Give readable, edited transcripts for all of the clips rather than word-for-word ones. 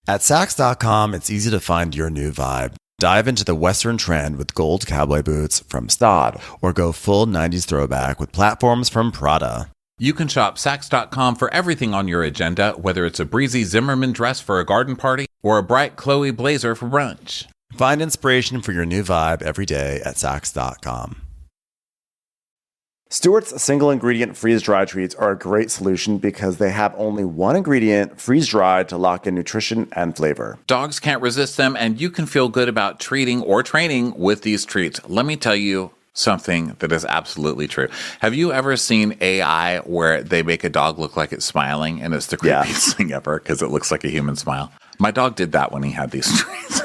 At Sax.com, it's easy to find your new vibe. Dive into the Western trend with gold cowboy boots from Staud, or go full 90s throwback with platforms from Prada. You can shop Sax.com for everything on your agenda, whether it's a breezy Zimmermann dress for a garden party or a bright Chloe blazer for brunch. Find inspiration for your new vibe every day at Sax.com. Stewart's single ingredient freeze-dried treats are a great solution because they have only one ingredient, freeze-dried, to lock in nutrition and flavor. Dogs can't resist them, and you can feel good about treating or training with these treats. Let me tell you something that is absolutely true. Have you ever seen AI where they make a dog look like it's smiling and it's the creepiest thing ever because it looks like a human smile? My dog did that when he had these treats.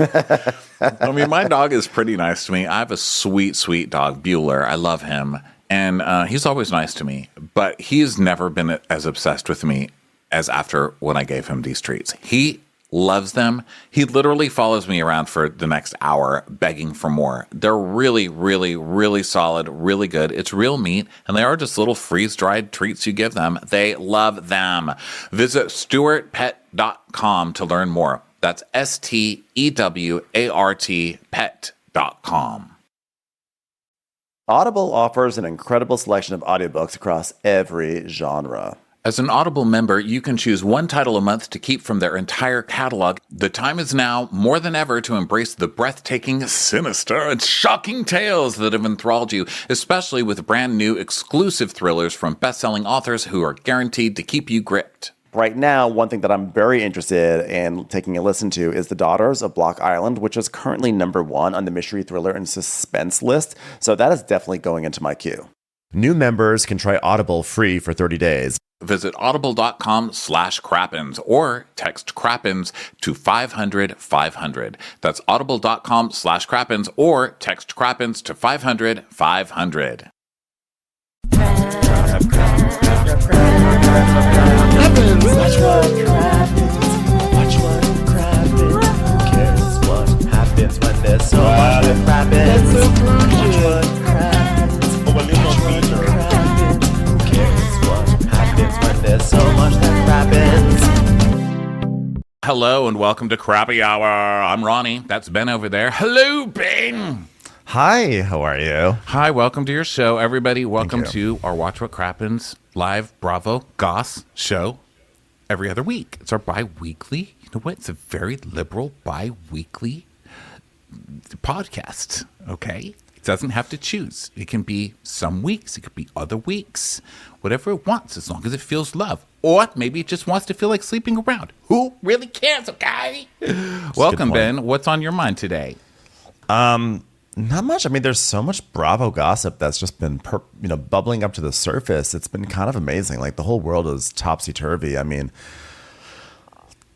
I mean, my dog is pretty nice to me. I have a sweet, sweet dog, Bueller. I love him. And he's always nice to me, but he's never been as obsessed with me as after when I gave him these treats. He loves them. He literally follows me around for the next hour begging for more. They're really, really, really solid, really good. It's real meat, and they are just little freeze-dried treats you give them. They love them. Visit stewartpet.com to learn more. That's STEWART pet.com. Audible offers an incredible selection of audiobooks across every genre. As an Audible member, you can choose one title a month to keep from their entire catalog. The time is now, more than ever, to embrace the breathtaking, sinister, and shocking tales that have enthralled you, especially with brand new exclusive thrillers from best-selling authors who are guaranteed to keep you gripped. Right now, one thing that I'm very interested in taking a listen to is The Daughters of Block Island, which is currently #1 on the mystery, thriller, and suspense list. So that is definitely going into my queue. New members can try Audible free for 30 days. Visit audible.com/Crappens or text Crappens to 500-500. That's audible.com/Crappens or text Crappens to 500-500. Watch what crappens. Who cares what happens when there's so much that crappens? Watch what crappens. Who cares what happens when there's so much that crappens? Hello and welcome to Crappy Hour. I'm Ronnie. That's Ben over there. Hello, Ben. Hi, how are you? Hi, welcome to your show, everybody. Welcome to our Watch What Crappens live Bravo Goss show every other week. It's our bi-weekly, you know what? It's a very liberal bi-weekly podcast, okay? It doesn't have to choose. It can be some weeks. It could be other weeks. Whatever it wants, as long as it feels love. Or maybe it just wants to feel like sleeping around. Who really cares, okay? Welcome, Ben. What's on your mind today? Not much. I mean, there's so much Bravo gossip that's just been, bubbling up to the surface. It's been kind of amazing. Like, the whole world is topsy-turvy. I mean,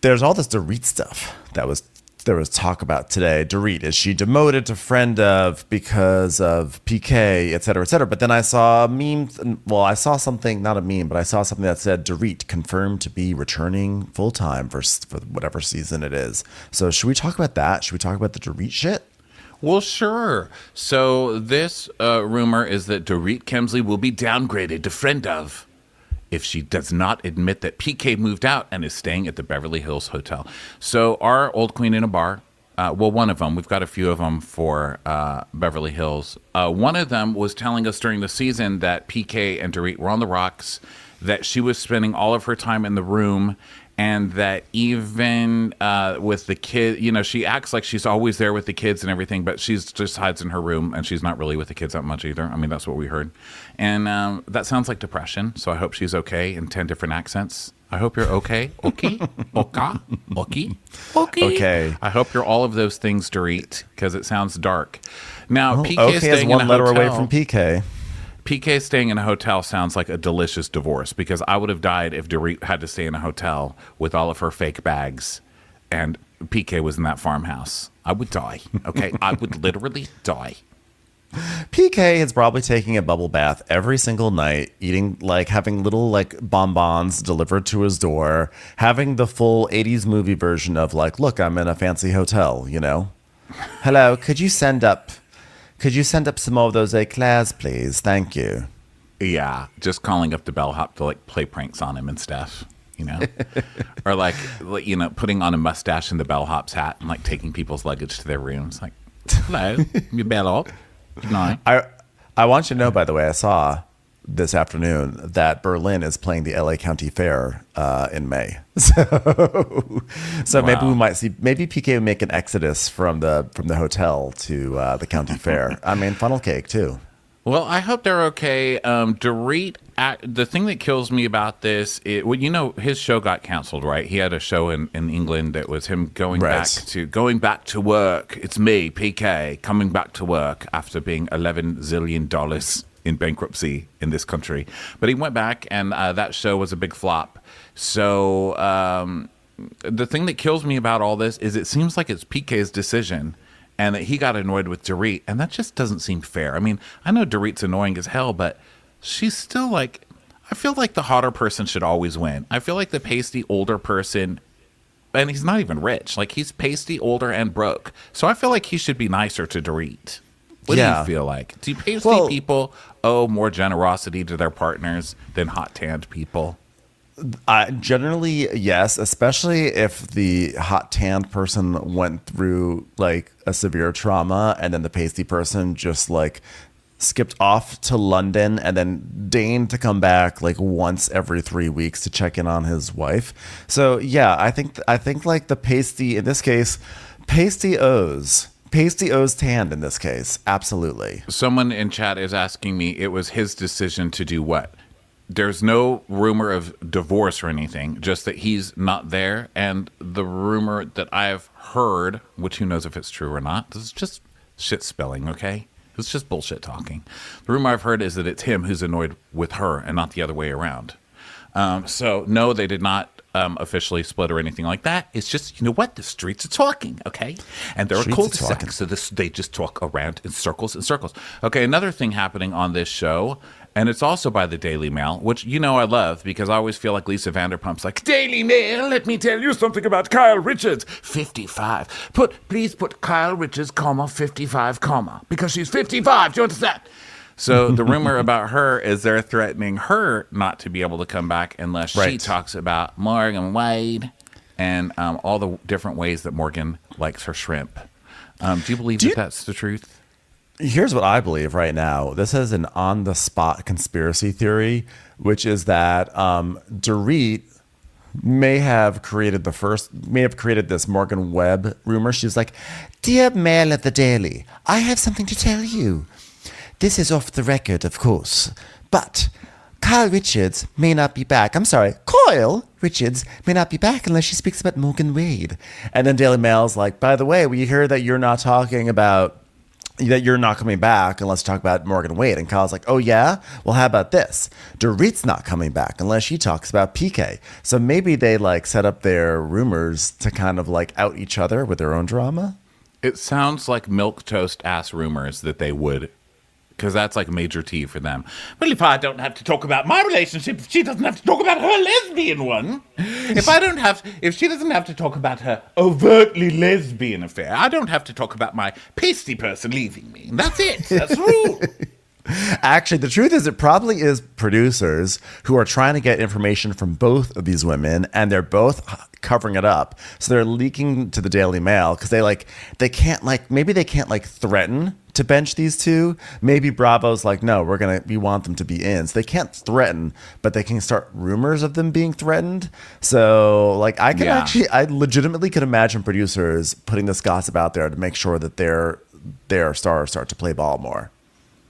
there's all this Dorit stuff there was talk about today. Dorit, is she demoted to friend of because of PK, et cetera, et cetera. But then I saw a meme. Well, I saw something, not a meme, but I saw something that said Dorit confirmed to be returning full-time for whatever season it is. So should we talk about that? Should we talk about the Dorit shit? Well, sure. So this rumor is that Dorit Kemsley will be downgraded to friend of if she does not admit that PK moved out and is staying at the Beverly Hills Hotel. So our old queen in a bar, one of them, we've got a few of them for Beverly Hills. One of them was telling us during the season that PK and Dorit were on the rocks, that she was spending all of her time in the room, and that even with the kid, she acts like she's always there with the kids and everything, but she's just hides in her room, and she's not really with the kids that much either. I mean, that's what we heard. And that sounds like depression, so I hope she's okay in 10 different accents. I hope you're okay. Okay. Okay. Okay. Okay. I hope you're all of those things, Dorit, because it sounds dark. Now, PK is staying in a hotel. One letter away from PK. PK staying in a hotel sounds like a delicious divorce, because I would have died if Dorit had to stay in a hotel with all of her fake bags and PK was in that farmhouse. I would die. Okay. I would literally die. PK is probably taking a bubble bath every single night, having little bonbons delivered to his door, having the full 80s movie version of look, I'm in a fancy hotel, Hello, could you send up some more of those eclairs, please? Thank you. Yeah, just calling up the bellhop to play pranks on him and stuff. you know, or like putting on a mustache and the bellhop's hat and like taking people's luggage to their rooms. Like, hello, you bellhop. Good night. I want you to know, by the way, I saw this afternoon that Berlin is playing the LA County Fair in May. So Wow. maybe we might see, maybe PK would make an exodus from the hotel to the county fair. I mean, funnel cake too. Well, I hope they're okay. Dorit, the thing that kills me about this, his show got canceled, right? He had a show in England that was him going back to work. It's me, PK, coming back to work after being $11 zillion in bankruptcy in this country. But he went back, and that show was a big flop. So the thing that kills me about all this is it seems like it's PK's decision, and that he got annoyed with Dorit, and that just doesn't seem fair. I mean, I know Dorit's annoying as hell, but she's still like, I feel like the hotter person should always win. I feel like the pasty older person, and he's not even rich, like he's pasty, older, and broke. So I feel like he should be nicer to Dorit. What do you feel like? Do pasty people owe more generosity to their partners than hot tanned people? Generally, yes, especially if the hot tanned person went through like a severe trauma and then the pasty person just like skipped off to London and then deigned to come back like once every 3 weeks to check in on his wife. So yeah, I think like the pasty in this case, pasty owes tanned in this case. Absolutely. Someone in chat is asking me, it was his decision to do what? There's no rumor of divorce or anything, just that he's not there. And the rumor that I've heard, which who knows if it's true or not, this is just shit spilling, okay? It's just bullshit talking. The rumor I've heard is that it's him who's annoyed with her and not the other way around. So no, they did not officially split or anything like that. It's just, you know what? The streets are talking, okay? And they're a cul-de-sac, so they just talk around in circles and circles. Okay, another thing happening on this show, and it's also by the Daily Mail, which I love because I always feel like Lisa Vanderpump's like, Daily Mail, let me tell you something about Kyle Richards. 55. Please put Kyle Richards, 55, because she's 55. Do you understand? So the rumor about her is they're threatening her not to be able to come back unless she talks about Morgan Wade and all the different ways that Morgan likes her shrimp. Do you believe that's the truth? Here's what I believe right now. This is an on-the-spot conspiracy theory, which is that Dorit may have created this Morgan Webb rumor. She's like, "Dear Mail at the Daily, I have something to tell you. This is off the record, of course, but Kyle Richards may not be back. I'm sorry, Coyle Richards may not be back unless she speaks about Morgan Wade." And then Daily Mail's like, "By the way, we hear that you're not coming back unless you talk about Morgan Wade." And Kyle's like, "Oh yeah? Well, how about this? Dorit's not coming back unless she talks about PK." So maybe they like set up their rumors to kind of like out each other with their own drama. It sounds like milquetoast ass rumors that they would, because that's like major T for them. Well, if I don't have to talk about my relationship, if she doesn't have to talk about her lesbian one, if she doesn't have to talk about her overtly lesbian affair, I don't have to talk about my pasty person leaving me. That's it. That's the rule. Actually, the truth is it probably is producers who are trying to get information from both of these women, and they're both covering it up. So they're leaking to the Daily Mail because they can't threaten to bench these two. Maybe Bravo's like, "No, we want them to be in." So they can't threaten, but they can start rumors of them being threatened. So like I legitimately could imagine producers putting this gossip out there to make sure that their stars start to play ball more.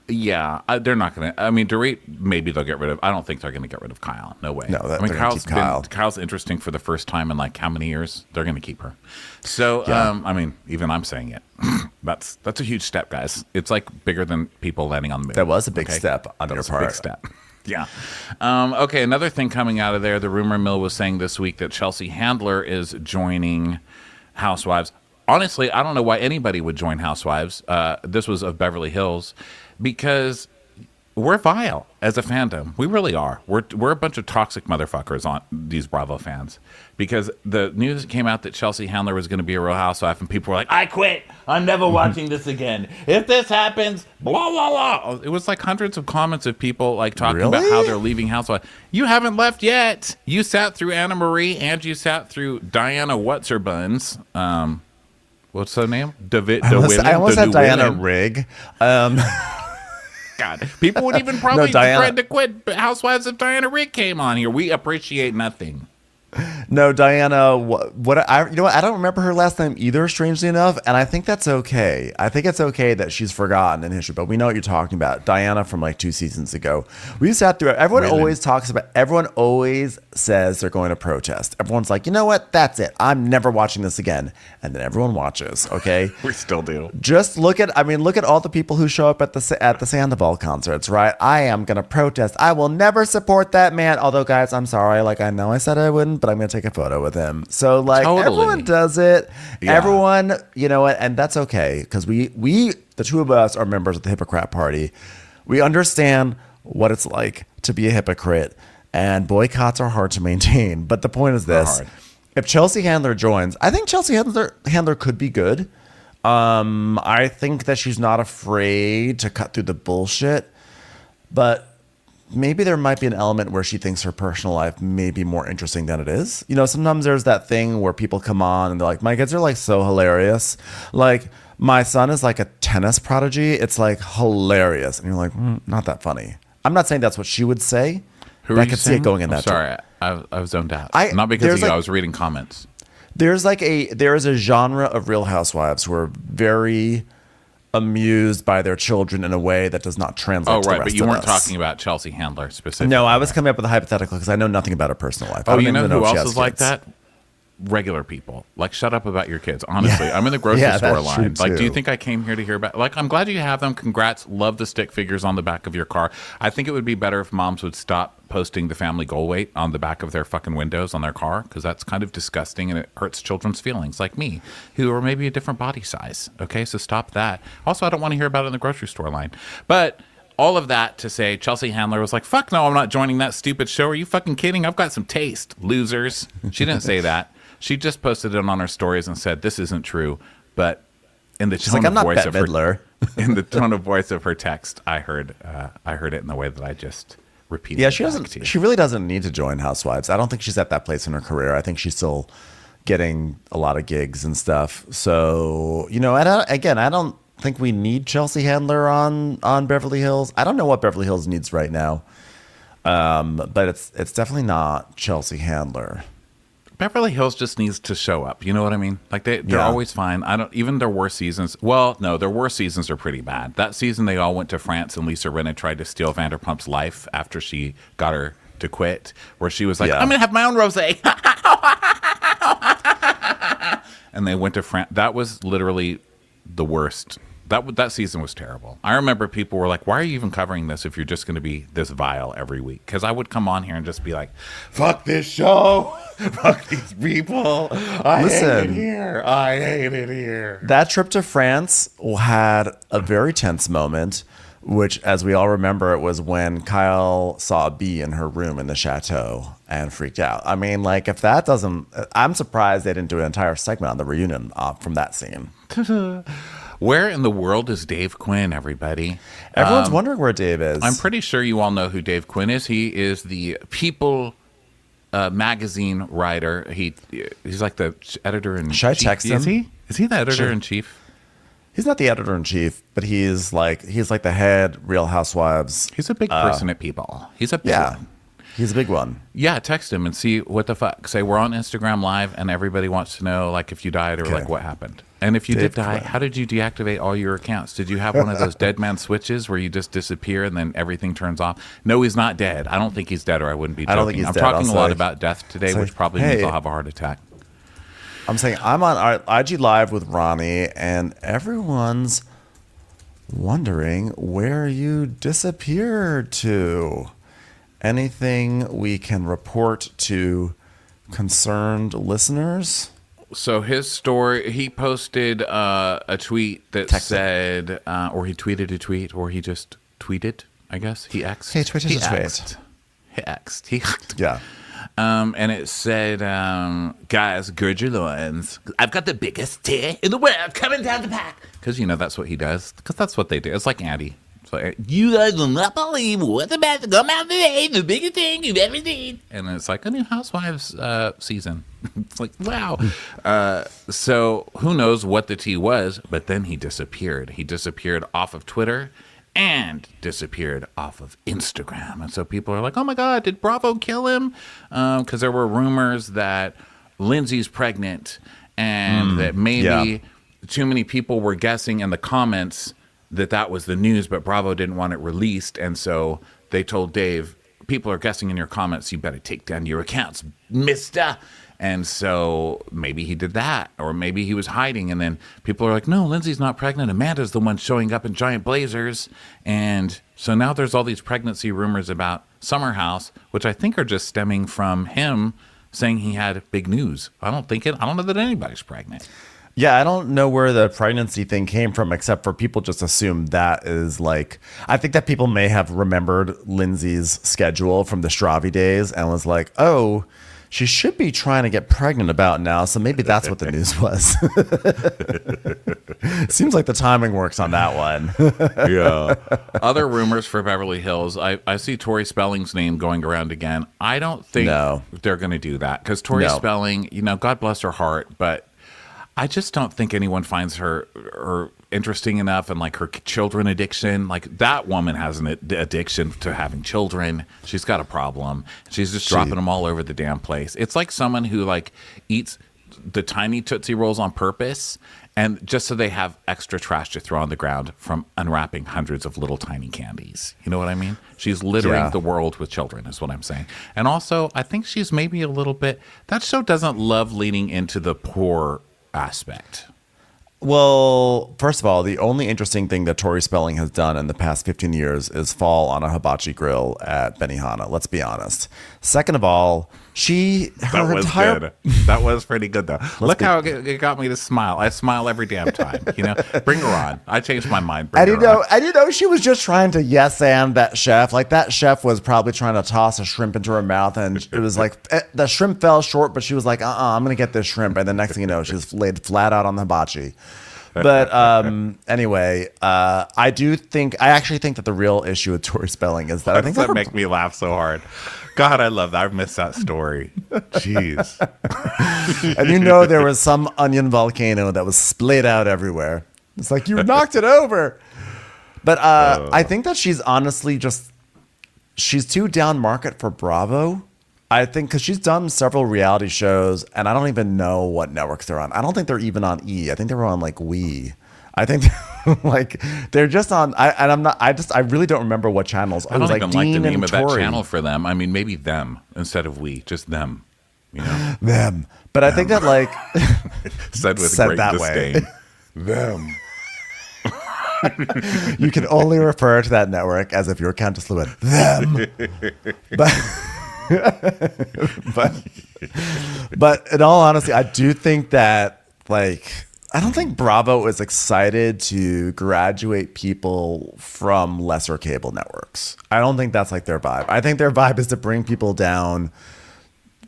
Yeah, they're not going to. I mean, Dorit, maybe they'll get rid of. I don't think they're going to get rid of Kyle. No way. No, I mean, Kyle's interesting for the first time in like how many years? They're going to keep her. So, I mean, even I'm saying it. That's a huge step, guys. It's like bigger than people landing on the moon. That was a big step on their part. Big step. Yeah. Okay, another thing coming out of there, the rumor mill was saying this week that Chelsea Handler is joining Housewives. Honestly, I don't know why anybody would join Housewives. This was of Beverly Hills. Because we're vile as a fandom. We really are. We're a bunch of toxic motherfuckers on these Bravo fans, because the news came out that Chelsea Handler was going to be a Real Housewife, and people were like, "I quit. I'm never watching this again. If this happens, blah blah blah." It was like hundreds of comments of people like talking about how they're leaving Housewives. You haven't left yet. You sat through Anna Marie, and you sat through Diana. What's her buns? What's her name? I almost had Diana Rigg. God, people would even probably threaten to quit Housewives if Diana Rigg came on here. We appreciate nothing. No, Diana. You know what? I don't remember her last name either. Strangely enough, and I think that's okay. I think it's okay that she's forgotten in history, but we know what you're talking about. Diana from like 2 seasons ago. We sat through it. Everyone always talks about. Everyone always says they're going to protest. Everyone's like, you know what? That's it. I'm never watching this again. And then everyone watches. Okay, we still do. Just look at. I mean, look at all the people who show up at the Sandoval concerts. Right? I am going to protest. I will never support that man. Although, guys, I'm sorry. Like, I know I said I wouldn't, but I'm going to take a photo with him. So like everyone does it. Yeah. Everyone, you know what? And that's okay, because we the two of us are members of the Hypocrite Party. We understand what it's like to be a hypocrite, and boycotts are hard to maintain. But the point is this: if Chelsea Handler joins, I think Chelsea Handler could be good. I think that she's not afraid to cut through the bullshit, but maybe there might be an element where she thinks her personal life may be more interesting than it is. You know, sometimes there's that thing where people come on and they're like, my kids are like so hilarious. Like, my son is like a tennis prodigy. It's like hilarious. And you're like, not that funny. I'm not saying that's what she would say. Who I could see it going in that. Sorry, I was zoned out. Not because of you. I was reading comments. There is a genre of Real Housewives who are very amused by their children in a way that does not translate to the rest but you of weren't us. talking about Chelsea Handler specifically. No, I was coming up with a hypothetical because I know nothing about her personal life. Oh, you know who else is like that? Regular people. Like, shut up about your kids. Honestly, I'm in the grocery store line. Like, do you think I came here to hear about? Like, I'm glad you have them. Congrats. Love the stick figures on the back of your car. I think it would be better if moms would stop posting the family goal weight on the back of their fucking windows on their car, because that's kind of disgusting and it hurts children's feelings, like me, who are maybe a different body size. Okay, so stop that. Also, I don't want to hear about it in the grocery store line. But all of that to say, Chelsea Handler was like, fuck no, I'm not joining that stupid show. Are you fucking kidding? I've got some taste, losers. She didn't say that. She just posted it on her stories and said, this isn't true. But in the tone of voice of her, in the tone of voice of her text, I heard it in the way that I just repeated. Yeah, she really doesn't need to join Housewives. I don't think she's at that place in her career. I think she's still getting a lot of gigs and stuff. So, you know, I don't think we need Chelsea Handler on Beverly Hills. I don't know what Beverly Hills needs right now. But it's definitely not Chelsea Handler. Beverly Hills just needs to show up. You know what I mean? Like they're always fine. Even their worst seasons. Well, no, their worst seasons are pretty bad. That season they all went to France and Lisa Rinna tried to steal Vanderpump's life after she got her to quit, where she was like, I'm gonna have my own rosé. And they went to France. That was literally the worst. That season was terrible. I remember people were like, why are you even covering this if you're just going to be this vile every week? Because I would come on here and just be like, fuck this show. Fuck these people. I hate it here. That trip to France had a very tense moment, which, as we all remember, it was when Kyle saw a bee in her room in the chateau and freaked out. I mean, like, if that doesn't... I'm surprised they didn't do an entire segment on the reunion from that scene. Where in the world is Dave Quinn, everybody? Everyone's wondering where Dave is. I'm pretty sure you all know who Dave Quinn is. He is the People magazine writer. He's like the editor-in-chief. Should I text him? Is he the editor-in-chief? He's not the editor-in-chief, but he's like the head Real Housewives. He's a big person at People. He's a big one. He's a big one. Yeah, text him and see what the fuck. Say we're on Instagram Live and everybody wants to know, like, if you died or like what happened. And if you did die, how did you deactivate all your accounts? Did you have one of those dead man switches where you just disappear and then everything turns off? No, he's not dead. I don't think he's dead, or I wouldn't be joking. I don't think he's I'm dead. talking a lot about death today, which probably means I'll have a heart attack. I'm saying I'm on IG Live with Ronnie, and everyone's wondering where you disappeared to. Anything we can report to concerned listeners? So his story, he posted a tweet that said, or he tweeted a tweet, or he just tweeted. I guess. He X'd. Hey, Twitch is He a tweet. X'd. He X'd. He X'd. Yeah. And it said, guys, gird your loins. I've got the biggest tit in the world coming down the pack. Because, that's what he does. Because that's what they do. It's like Andy. So, you guys will not believe what's about to come out today. The biggest thing you've ever seen. And it's like a new Housewives season. It's like, wow. So who knows what the tea was, but then he disappeared. He disappeared off of Twitter and disappeared off of Instagram. And so people are like, oh my God, did Bravo kill him? Because there were rumors that Lindsay's pregnant and that maybe too many people were guessing in the comments that was the news, but Bravo didn't want it released. And so they told Dave, people are guessing in your comments, you better take down your accounts, mister. And so maybe he did that, or maybe he was hiding. And then people are like, no, Lindsay's not pregnant. Amanda's the one showing up in giant blazers. And so now there's all these pregnancy rumors about Summer House, which I think are just stemming from him saying he had big news. I don't know that anybody's pregnant. Yeah, I don't know where the pregnancy thing came from, except for people just assume that is like, I think that people may have remembered Lindsay's schedule from the Stravi days and was like, oh, she should be trying to get pregnant about now. So maybe that's what the news was. Seems like the timing works on that one. Yeah. Other rumors for Beverly Hills. I see Tori Spelling's name going around again. I don't think they're going to do that because Tori Spelling, God bless her heart, but I just don't think anyone finds her interesting enough, and like her children addiction. Like that woman has an addiction to having children. She's got a problem. She's just dropping them all over the damn place. It's like someone who like eats the tiny Tootsie Rolls on purpose, and just so they have extra trash to throw on the ground from unwrapping hundreds of little tiny candies. You know what I mean? She's littering the world with children is what I'm saying. And also, I think she's maybe a little bit, that show doesn't love leaning into the poor aspect. Well, first of all, the only interesting thing that Tori Spelling has done in the past 15 years is fall on a hibachi grill at Benihana. Let's be honest. Second of all, good. That was pretty good, though. Look how it got me to smile. I smile every damn time. Bring her on. I changed my mind. I didn't know she was just trying to yes and that chef. Like that chef was probably trying to toss a shrimp into her mouth, and it was like the shrimp fell short, but she was like, I'm gonna get this shrimp, and the next thing you know, she's laid flat out on the hibachi. But anyway, I actually think that the real issue with Tori Spelling is that I think that make me laugh so hard. God, I love that. I missed that story. Jeez. And there was some onion volcano that was splayed out everywhere. It's like, you knocked it over. But I think that she's honestly she's too down market for Bravo. I think because she's done several reality shows, and I don't even know what networks they're on. I don't think they're even on E. I think they were on like We. I think they're just on. I really don't remember what channels. I don't even like the name of that channel for them. I mean, maybe them instead of We, just them. Them. But I think that said with great that disdain. Them. You can only refer to that network as if you're Countess Lewin. Them. But in all honesty, I do think that I don't think Bravo is excited to graduate people from lesser cable networks. I don't think that's their vibe. I think their vibe is to bring people down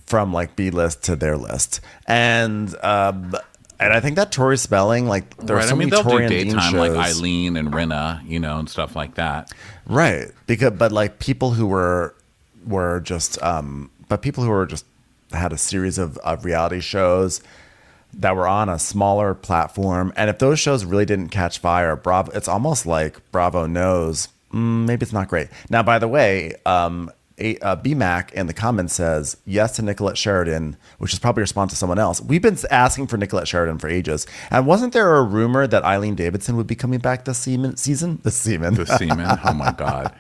from B list to their list. And I think that Tori Spelling, there's so many Tori and Dean shows, like Eileen and Rinna, and stuff like that. Right. But people who were just had a series of reality shows that were on a smaller platform, and if those shows really didn't catch fire, Bravo, it's almost like Bravo knows maybe it's not great. Now, by the way, BMAC in the comments says yes to Nicolette Sheridan, which is probably a response to someone else. We've been asking for Nicolette Sheridan for ages, and wasn't there a rumor that Eileen Davidson would be coming back this season? The semen. Oh my God.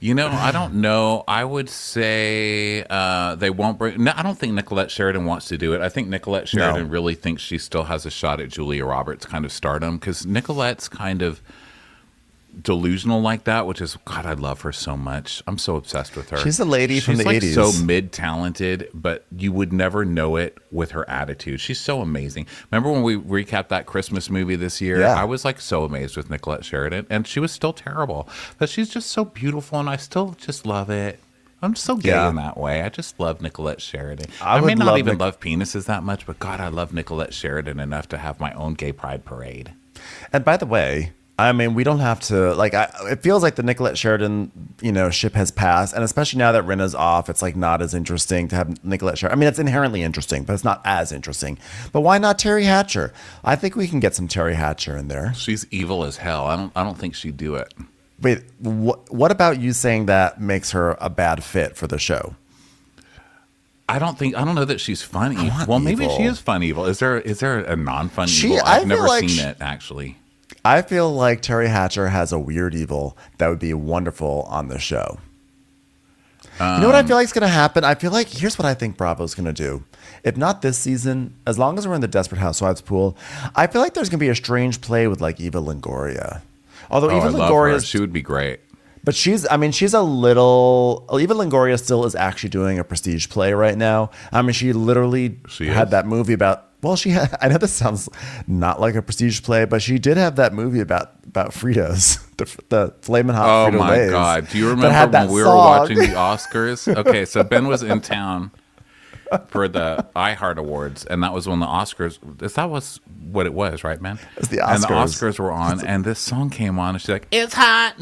I don't know. I would say they won't bring. No, I don't think Nicolette Sheridan wants to do it. I think Nicolette Sheridan really thinks she still has a shot at Julia Roberts kind of stardom, because Nicolette's kind of delusional like that, which is, God, I love her so much. I'm so obsessed with her. She's a lady from the like 80s. So mid-talented, but you would never know it with her attitude. She's so amazing. Remember when we recapped that Christmas movie this year? Yeah. I was like so amazed with Nicolette Sheridan, and she was still terrible, but she's just so beautiful, and I still just love it. I'm so gay in that way. I just love Nicolette Sheridan. I may not even love penises that much, but God, I love Nicolette Sheridan enough to have my own gay pride parade. And by the way, I mean, we don't have to, like, it feels like the Nicolette Sheridan, ship has passed. And especially now that Rinna's off, it's like not as interesting to have Nicolette Sheridan. I mean, it's inherently interesting, but it's not as interesting. But why not Terry Hatcher? I think we can get some Terry Hatcher in there. She's evil as hell. I don't think she'd do it. Wait, what about you saying that makes her a bad fit for the show? I don't know that she's fun evil. Well, maybe she is fun evil. Is there a non-fun evil? I've never seen it, actually. I feel like Terry Hatcher has a weird evil that would be wonderful on the show. You know what I feel like is going to happen? I feel like, here's what I think Bravo's going to do. If not this season, as long as we're in the Desperate Housewives pool, I feel like there's going to be a strange play with like Eva Longoria. Although Eva Longoria, she would be great. But she's a little, Eva Longoria still is actually doing a prestige play right now. I mean, she literally had that movie about, I know this sounds not like a prestige play, but she did have that movie about Fritos, the Flamin' Hot Frito Oh my Lays God. Do you remember when we were watching the Oscars? Okay, so Ben was in town for the iHeart Awards, and that was when the Oscars, that was what it was, right, man? It's the Oscars. And the Oscars were on, and this song came on, and she's like, it's hot,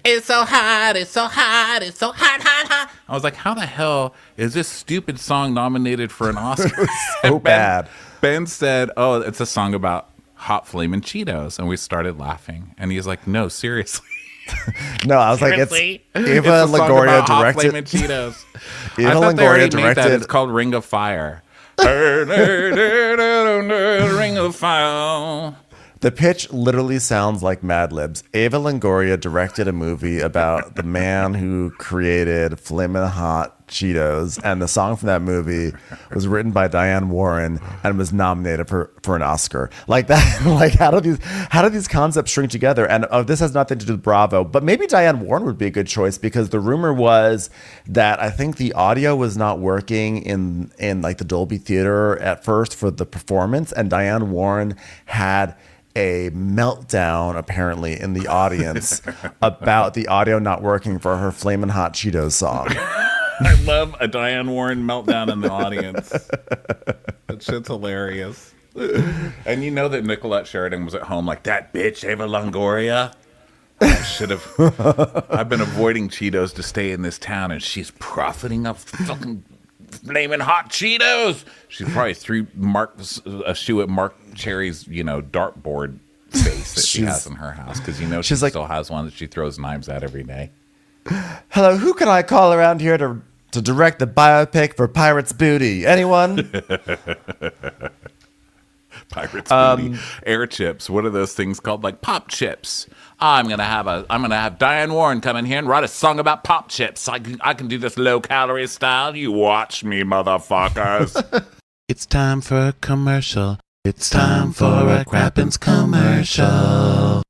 it's so hot, it's so hot, it's so hot, hot, hot. I was like, how the hell is this stupid song nominated for an Oscar? So bad. Ben said, oh, it's a song about hot flamin' Cheetos, and we started laughing, and he's like, no, seriously. No, I was Seriously? like, it's Eva Longoria directed. Hot Cheetos. Eva I thought they Longoria already made that. directed. It's called Ring of Fire. Ring of Fire. The pitch literally sounds like Mad Libs. Eva Longoria directed a movie about the man who created Flamin' Hot Cheetos, and the song from that movie was written by Diane Warren and was nominated for an Oscar. Like that, like how do these concepts string together? And this has nothing to do with Bravo, but maybe Diane Warren would be a good choice, because the rumor was that I think the audio was not working in like the Dolby Theater at first for the performance, and Diane Warren had a meltdown apparently in the audience about the audio not working for her Flamin' Hot Cheetos song. I love a Diane Warren meltdown in the audience. That shit's hilarious. And you know that Nicolette Sheridan was at home like, that bitch Eva Longoria. I've been avoiding Cheetos to stay in this town, and she's profiting off fucking flaming hot Cheetos. She probably threw a shoe at Mark Cherry's, dartboard face that she has in her house, because she still has one that she throws knives at every day. Hello, who can I call around here to direct the biopic for Pirates Booty? Anyone? Pirates Booty. Air chips. What are those things called? Like pop chips. I'm gonna have Diane Warren come in here and write a song about pop chips. I can do this low calorie style. You watch me, motherfuckers. It's time for a commercial. It's time for a Crappens commercial.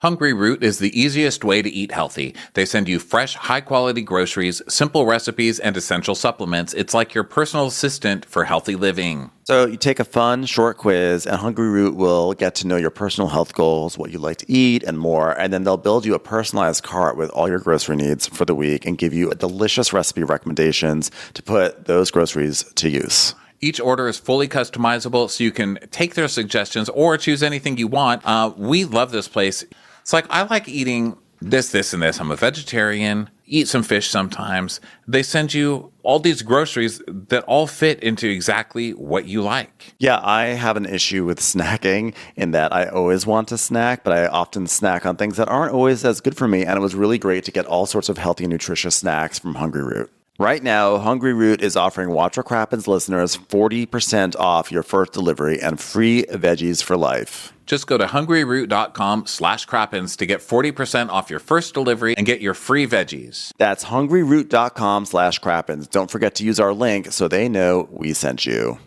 Hungry Root is the easiest way to eat healthy. They send you fresh, high-quality groceries, simple recipes, and essential supplements. It's like your personal assistant for healthy living. So you take a fun, short quiz, and Hungry Root will get to know your personal health goals, what you like to eat, and more. And then they'll build you a personalized cart with all your grocery needs for the week and give you delicious recipe recommendations to put those groceries to use. Each order is fully customizable, so you can take their suggestions or choose anything you want. We love this place. It's like, I like eating this, and this. I'm a vegetarian, eat some fish sometimes. They send you all these groceries that all fit into exactly what you like. Yeah, I have an issue with snacking in that I always want to snack, but I often snack on things that aren't always as good for me. And it was really great to get all sorts of healthy and nutritious snacks from Hungry Root. Right now, Hungry Root is offering Watch What Crappens listeners 40% off your first delivery and free veggies for life. Just go to hungryroot.com/crappens to get 40% off your first delivery and get your free veggies. That's hungryroot.com/crappens. Don't forget to use our link so they know we sent you.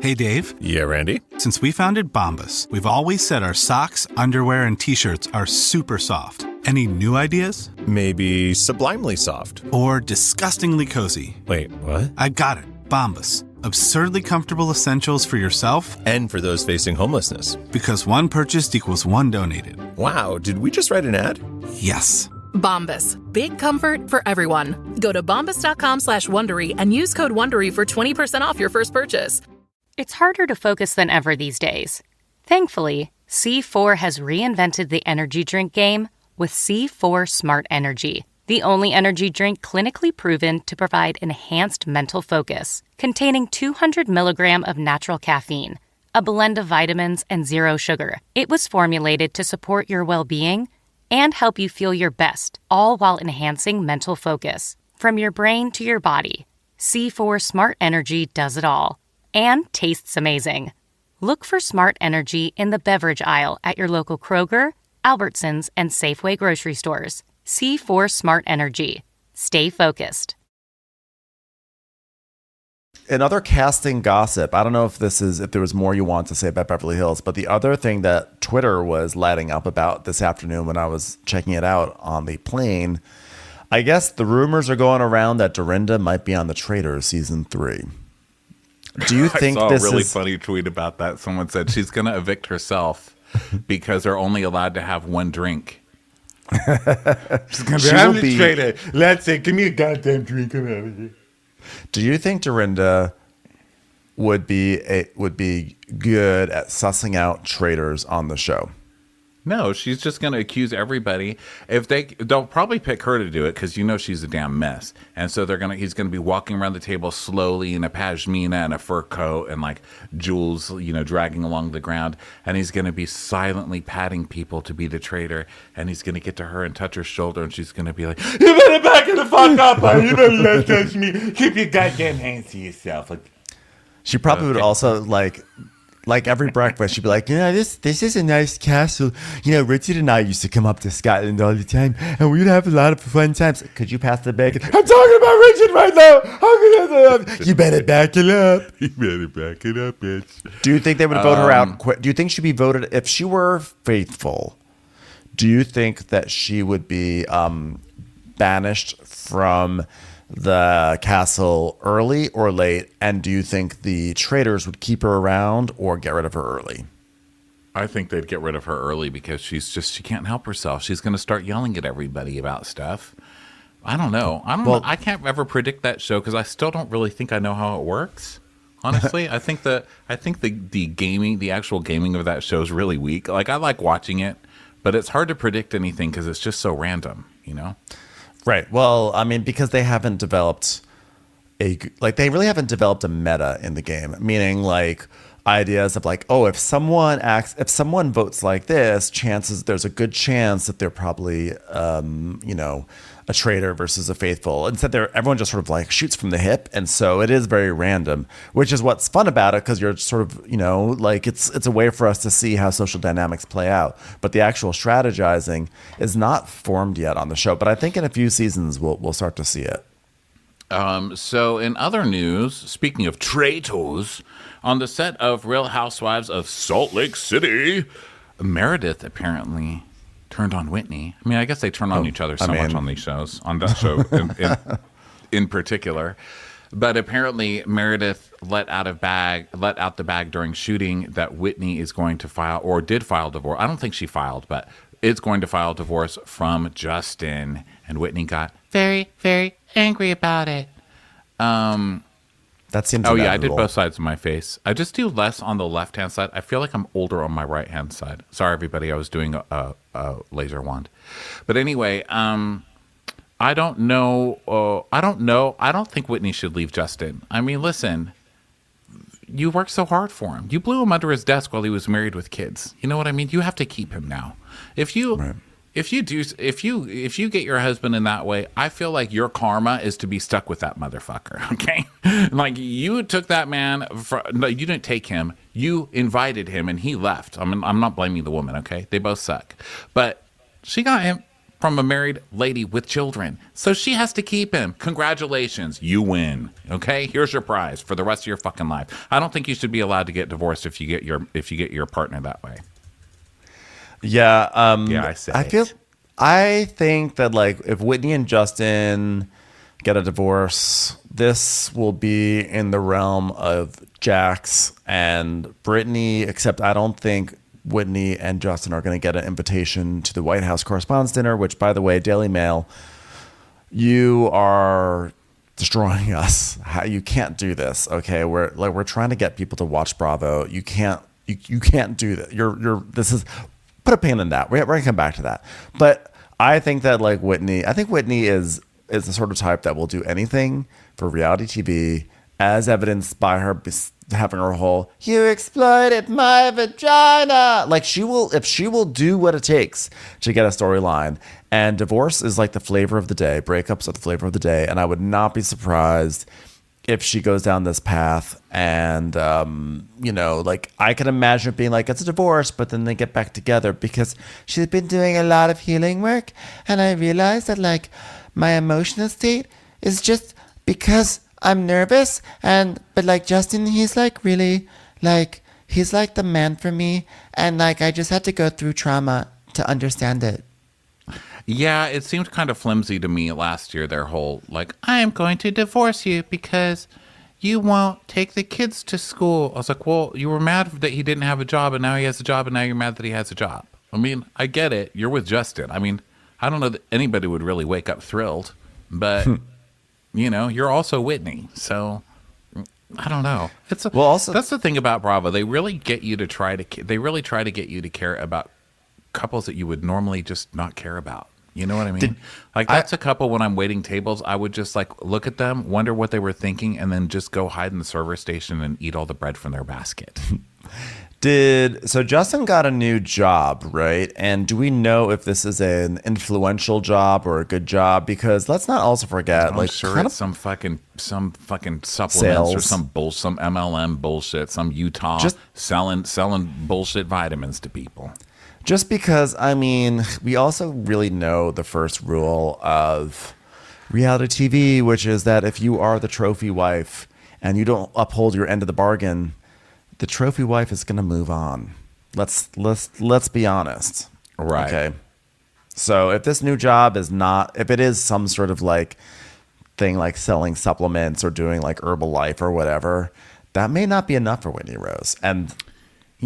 Hey, Dave. Yeah, Randy? Since we founded Bombas, we've always said our socks, underwear, and T-shirts are super soft. Any new ideas? Maybe sublimely soft. Or disgustingly cozy. Wait, what? I got it. Bombas. Absurdly comfortable essentials for yourself and for those facing homelessness. Because one purchased equals one donated. Wow, did we just write an ad? Yes. Bombas. Big comfort for everyone. Go to bombas.com/Wondery and use code Wondery for 20% off your first purchase. It's harder to focus than ever these days. Thankfully, C4 has reinvented the energy drink game with C4 Smart Energy, the only energy drink clinically proven to provide enhanced mental focus, containing 200 milligrams of natural caffeine, a blend of vitamins, and zero sugar. It was formulated to support your well-being and help you feel your best, all while enhancing mental focus. From your brain to your body, C4 Smart Energy does it all. And tastes amazing. Look for Smart Energy in the beverage aisle at your local Kroger, Albertsons, and Safeway grocery stores. C4 Smart Energy. Stay focused. In other casting gossip, I don't know if there was more you want to say about Beverly Hills, but the other thing that Twitter was lighting up about this afternoon when I was checking it out on the plane, I guess the rumors are going around that Dorinda might be on the Traitors season 3. Do you think I saw this a really is funny tweet about that? Someone said she's going to evict herself because they're only allowed to have one drink. She's going to be, I'm the traitor. Let's say, give me a goddamn drink. Come out of here. Do you think Dorinda would be good at sussing out traitors on the show? No, she's just going to accuse everybody. They'll probably pick her to do it because she's a damn mess, and so he's going to be walking around the table slowly in a pashmina and a fur coat and like jewels, dragging along the ground, and he's going to be silently patting people to be the traitor, and he's going to get to her and touch her shoulder, and she's going to be like, "You better back it the fuck up, or you better not touch me. Keep your goddamn hands to yourself." Like, she probably would also like every breakfast, she'd be like, this is a nice castle. Richard and I used to come up to Scotland all the time, and we'd have a lot of fun times. Could you pass the bacon? I'm talking about Richard right now. You better back it up. You better back it up, bitch. Do you think they would vote her out? Do you think she'd be voted if she were faithful? Do you think that she would be banished from the castle early or late? And do you think the traitors would keep her around or get rid of her early? I think they'd get rid of her early because she can't help herself. She's going to start yelling at everybody about stuff. I don't know. I can't ever predict that show because I still don't really think I know how it works. Honestly, I think the gaming, the actual gaming of that show is really weak. Like, I like watching it, but it's hard to predict anything because it's just so random, Right. Well, I mean, because they haven't developed they really haven't developed a meta in the game, meaning like ideas of like, oh, if someone votes like this, there's a good chance that they're probably, a traitor versus a faithful. Instead, everyone just sort of like shoots from the hip. And so it is very random, which is what's fun about it. Cause you're sort of, like it's a way for us to see how social dynamics play out. But the actual strategizing is not formed yet on the show. But I think in a few seasons, we'll start to see it. So in other news, speaking of traitors, on the set of Real Housewives of Salt Lake City, Meredith apparently turned on Whitney. I mean, I guess they turn on each other much on these shows, on that show in particular. But apparently Meredith let out the bag during shooting that Whitney is going to file or did file divorce. I don't think she filed, but is going to file divorce from Justin. And Whitney got very, very angry about it. That seems inevitable. I did both sides of my face. I just do less on the left-hand side. I feel like I'm older on my right-hand side. Sorry, everybody. I was doing a laser wand. But anyway, I don't know. I don't think Whitney should leave Justin. I mean, listen, you worked so hard for him. You blew him under his desk while he was married with kids. You know what I mean? You have to keep him now. If you get your husband in that way, I feel like your karma is to be stuck with that motherfucker. Okay, like you took that man. No, you didn't take him. You invited him, and he left. I'm not blaming the woman. Okay, they both suck, but she got him. from a married lady with children. So she has to keep him. Congratulations. You win. Okay? Here's your prize for the rest of your fucking life. I don't think you should be allowed to get divorced if you get your partner that way. Yeah. I think that like if Whitney and Justin get a divorce, this will be in the realm of Jax and Brittany, except I don't think Whitney and Justin are going to get an invitation to the White House Correspondents' Dinner, which, by the way, Daily Mail, you are destroying us. You can't do this. Okay, we're trying to get people to watch Bravo. You can't do that. This is, put a pin in that. We're gonna come back to that. But I think that like Whitney is the sort of type that will do anything for reality TV, as evidenced by her having her whole "you exploited my vagina." Like she will do what it takes to get a storyline. And divorce is like the flavor of the day. Breakups are the flavor of the day. And I would not be surprised if she goes down this path. And like I can imagine it being like it's a divorce, but then they get back together because she's been doing a lot of healing work. And I realized that like my emotional state is just because I'm nervous, but like Justin, he's like really like he's like the man for me, and like I just had to go through trauma to understand it. Yeah, it seemed kind of flimsy to me last year, their whole like, I am going to divorce you because you won't take the kids to school. I was like, well, you were mad that he didn't have a job and now he has a job and now you're mad that he has a job. I mean, I get it. You're with Justin. I mean, I don't know that anybody would really wake up thrilled, but you're also Whitney. So I don't know. That's the thing about Bravo. They really get you to try to get you to care about couples that you would normally just not care about. You know what I mean? That's a couple when I'm waiting tables, I would just like look at them, wonder what they were thinking, and then just go hide in the server station and eat all the bread from their basket. So Justin got a new job, right? And do we know if this is an influential job or a good job? Because let's not also forget, I'm sure it's some fucking supplements sales. Or some MLM bullshit, some Utah just selling bullshit vitamins to people. Just because, I mean, we also really know the first rule of reality TV, which is that if you are the trophy wife and you don't uphold your end of the bargain, the trophy wife is going to move on. Let's be honest. Right. Okay. So if this new job if it is some sort of like thing like selling supplements or doing like Herbalife or whatever, that may not be enough for Whitney Rose. And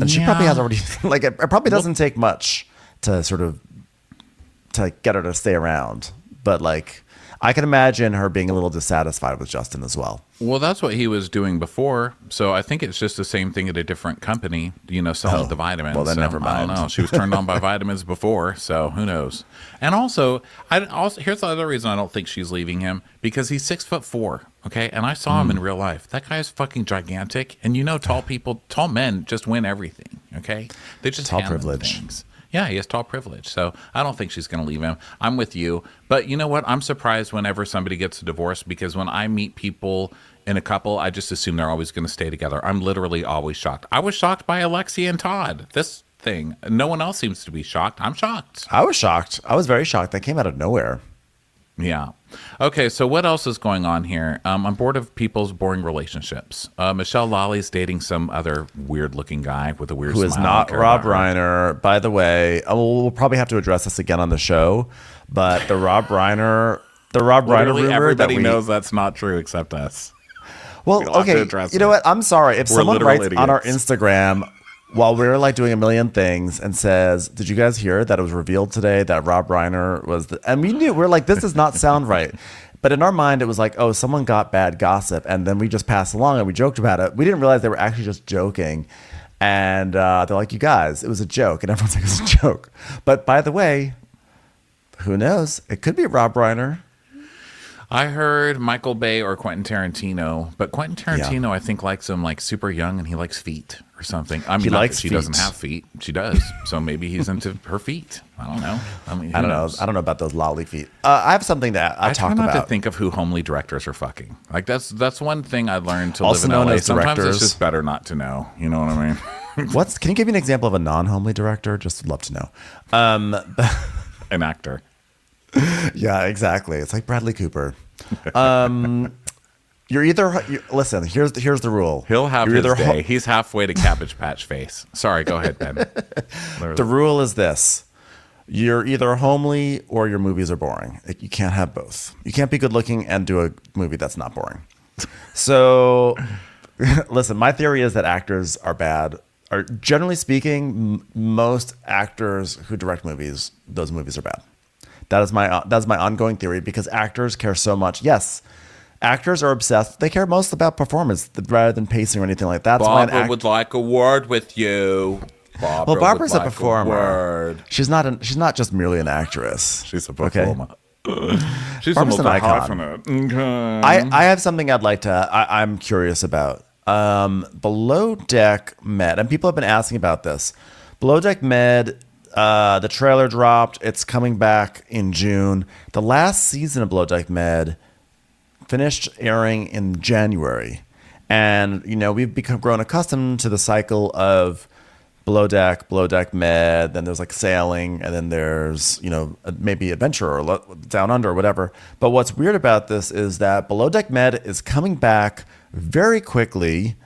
she probably has already, like, it probably doesn't take much to get her to stay around. But like, I can imagine her being a little dissatisfied with Justin as well. Well, that's what he was doing before. So I think it's just the same thing at a different company, selling the vitamins. Well, then so, never mind. I don't know. She was turned on by vitamins before, so who knows? And also, here's the other reason I don't think she's leaving him, because he's 6'4", okay? And I saw him in real life. That guy is fucking gigantic. And tall men just win everything, okay? They just tall handle privilege. Things. Yeah, he has tall privilege. So I don't think she's going to leave him. I'm with you. But you know what? I'm surprised whenever somebody gets a divorce, because when I meet people in a couple, I just assume they're always going to stay together. I'm literally always shocked. I was shocked by Alexia and Todd. This thing. No one else seems to be shocked. I'm shocked. I was shocked. I was very shocked. That came out of nowhere. Yeah. Okay, so what else is going on here? I'm bored of people's boring relationships. Michelle Lally's dating some other weird-looking guy with a weird smile. Who is not Rob Reiner, by the way. We'll probably have to address this again on the show, but the Rob Reiner rumor everybody knows that's not true except us. Well, okay, you know what? I'm sorry. If someone writes on our Instagram while we were like doing a million things and says, "Did you guys hear that it was revealed today that Rob Reiner was?" And we're like, this does not sound right. But in our mind, it was like, oh, someone got bad gossip, and then we just passed along and we joked about it. We didn't realize they were actually just joking. And they're like, you guys, it was a joke, and everyone's like, it was a joke. But by the way, who knows? It could be Rob Reiner. I heard Michael Bay or Quentin Tarantino, but Quentin Tarantino, I think, likes him like super young, and he likes feet or something. I mean, she doesn't have feet. She does. So maybe he's into her feet. I don't know. I don't know. I don't know about those lolly feet. I have something to talk about. I try not to think of who homely directors are fucking. Like that's one thing I learned to also live in LA. Sometimes directors. It's just better not to know. You know what I mean? Can you give me an example of a non-homely director? Just love to know. An actor. Yeah, exactly. It's like Bradley Cooper. You're either listen. Here's the rule. He'll have You're his either day. He's halfway to Cabbage Patch Face. Sorry, go ahead, Ben. The rule is this: you're either homely or your movies are boring. Like, you can't have both. You can't be good looking and do a movie that's not boring. So, listen. My theory is that actors are bad. Or generally speaking, most actors who direct movies, those movies are bad. That's my ongoing theory because actors care so much. Yes. Actors are obsessed. They care most about performance rather than pacing or anything like that. Barbara would like a word with you. Barbara's a performer. She's not just merely an actress. She's a performer. Okay? She's Barbara's an icon. Okay. I have something I'm curious about. Below Deck Med, and people have been asking about this. Below Deck Med, the trailer dropped. It's coming back in June. The last season of Below Deck Med finished airing in January, and we've grown accustomed to the cycle of Below Deck Med. Then there's like sailing, and then there's maybe adventure or down under or whatever. But what's weird about this is that Below Deck Med is coming back very quickly,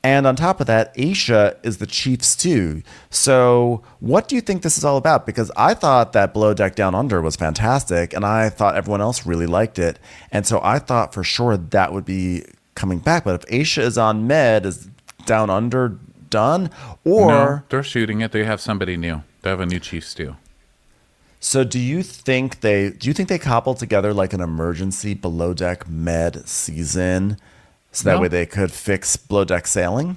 and on top of that, Aisha is the chief stew. So what do you think this is all about? Because I thought that Below Deck Down Under was fantastic, and I thought everyone else really liked it. And so I thought for sure that would be coming back. But if Aisha is on Med, is Down Under done? Or no, they're shooting it. They have somebody new. They have a new chief stew. So do you think they cobbled together like an emergency Below Deck Med season? So that way they could fix Below Deck Sailing?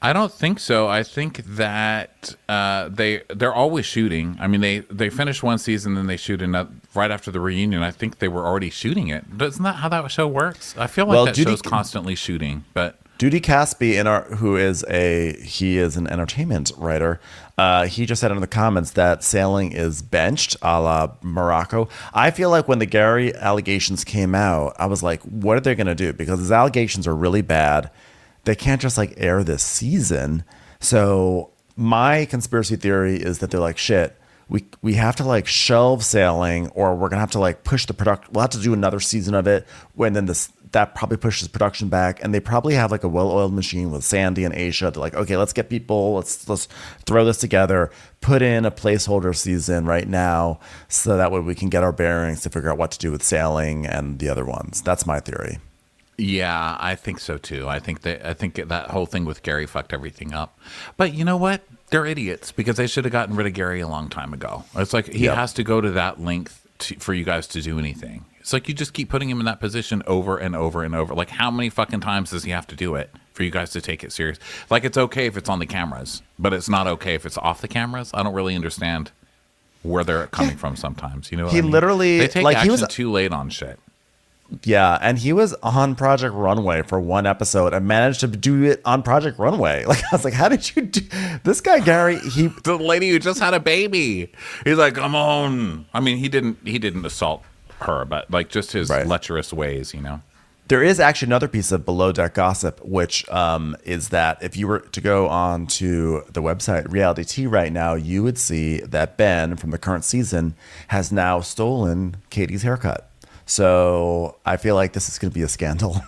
I don't think so. I think that they're always shooting. I mean, they finished one season, then they shoot another right after the reunion. I think they were already shooting it. Isn't that how that show works? I feel like show's constantly shooting. But Duty Caspi, who is an entertainment writer, he just said in the comments that Sailing is benched a la Morocco. I feel like when the Gary allegations came out, I was like, what are they going to do? Because his allegations are really bad. They can't just like air this season. So my conspiracy theory is that they're like, shit, we have to like shelve Sailing, or we're going to have to like push the production. We'll have to do another season of it when then that probably pushes production back, and they probably have like a well-oiled machine with Sandy and Aisha. They're like, okay, let's get people, let's throw this together, put in a placeholder season right now, so that way we can get our bearings to figure out what to do with Sailing and the other ones. That's my theory. Yeah, I think so too. I think that whole thing with Gary fucked everything up. But you know what? They're idiots because they should have gotten rid of Gary a long time ago. It's like he has to go to that length for you guys to do anything. It's like you just keep putting him in that position over and over and over. Like, how many fucking times does he have to do it for you guys to take it serious? Like, it's okay if it's on the cameras, but it's not okay if it's off the cameras. I don't really understand where they're coming from sometimes. You know what I mean? Literally, they take action too late on shit. Yeah, and he was on Project Runway for one episode and managed to do it on Project Runway. Like, I was like, how did you do this guy, Gary? The lady who just had a baby. He's like, come on. I mean, he didn't assault her, but like just his lecherous ways, There is actually another piece of Below Deck gossip, which is that if you were to go on to the website Reality T right now, you would see that Ben from the current season has now stolen Katie's haircut. So I feel like this is going to be a scandal.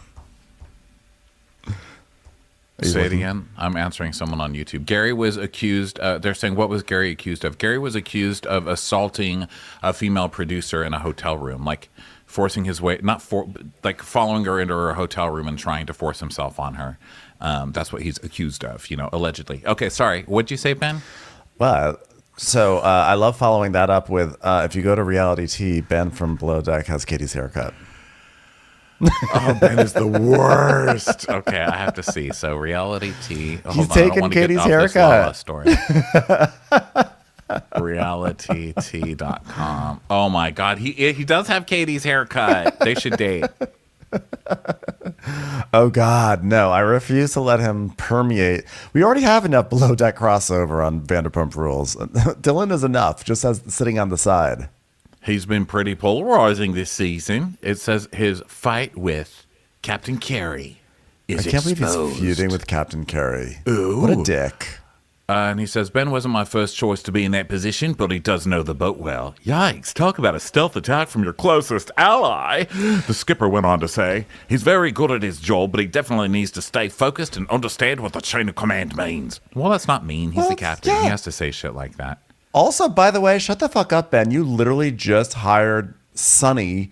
Say it again. I'm answering someone on YouTube. Gary was accused. They're saying, what was Gary accused of? Gary was accused of assaulting a female producer in a hotel room, like forcing his way, like following her into her hotel room and trying to force himself on her. That's what he's accused of, allegedly. Okay, sorry. What'd you say, Ben? Well, so I love following that up with, if you go to Reality T, Ben from Below Deck has Katie's haircut. Oh, Ben is the worst. Okay, I have to see. So Reality T. He's taking Katie's haircut. Story. RealityT.com. Oh my God, he does have Katie's haircut. They should date. Oh God, no! I refuse to let him permeate. We already have enough Below Deck crossover on Vanderpump Rules. Dylan is enough, just as sitting on the side. He's been pretty polarizing this season. It says his fight with Captain Carey is exposed. I can't believe he's feuding with Captain Carey. Ooh. What a dick. And he says, Ben wasn't my first choice to be in that position, but he does know the boat well. Yikes, talk about a stealth attack from your closest ally. The skipper went on to say, he's very good at his job, but he definitely needs to stay focused and understand what the chain of command means. Well, that's not mean. He's the captain. Yeah. He has to say shit like that. Also, by the way, shut the fuck up, Ben. You literally just hired Sunny,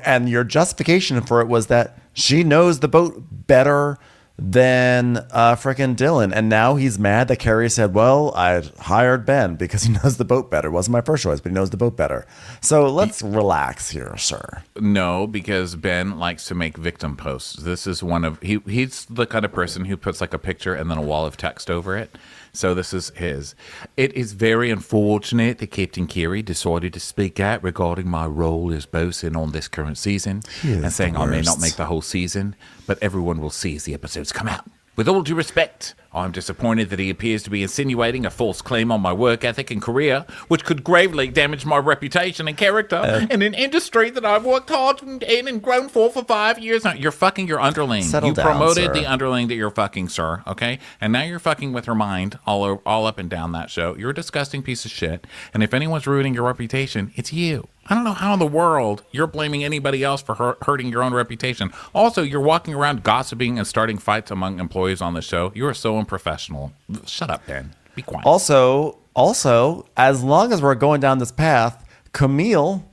and your justification for it was that she knows the boat better than frickin' Dylan. And now he's mad that Carrie said, well, I hired Ben because he knows the boat better. Wasn't my first choice, but he knows the boat better. So let's relax here, sir. No, because Ben likes to make victim posts. This is one of he's the kind of person who puts like a picture and then a wall of text over it. So this is his. It is very unfortunate that Captain Carey decided to speak out regarding my role as bosun on this current season and saying I may not make the whole season, but everyone will see as the episodes come out. With all due respect, I'm disappointed that he appears to be insinuating a false claim on my work ethic and career, which could gravely damage my reputation and character in an industry that I've worked hard in and grown for 5 years now. You're fucking your underling. Settle you down, promoted sir. the underling that you're fucking, sir, okay? And now you're fucking with her mind all up and down that show. You're a disgusting piece of shit. And if anyone's ruining your reputation, it's you. I don't know how in the world you're blaming anybody else for hurting your own reputation. Also, you're walking around gossiping and starting fights among employees on the show. You are so unprofessional. Shut up, Ben. Be quiet. Also, as long as we're going down this path, Camille